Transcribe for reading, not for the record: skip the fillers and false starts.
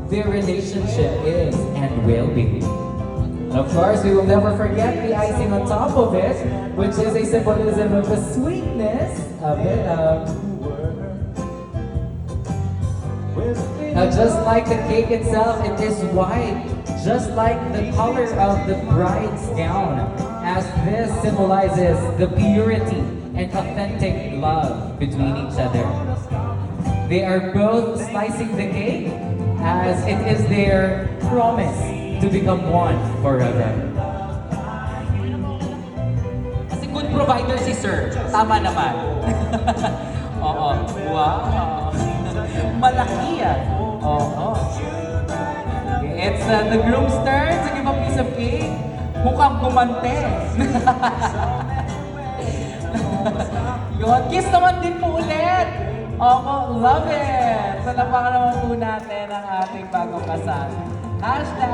their relationship is and will be. And of course, we will never forget the icing on top of it, which is a symbolism of the sweetness of their love. Now, just like the cake itself, it is white, just like the color of the bride's gown, as this symbolizes the purity and authentic love between each other. They are both slicing the cake as it is their promise to become one forever. Kasi good provider si Sir. Tama naman. Oo. Wow. Malaki yan. Oo. Okay, it's the groom's turn to give a piece of cake. Mukhang gumante. Yun. Kiss naman din po ulit. Oo, love it. So, napakan naman po natin ang ating bagong kasal. Hashtag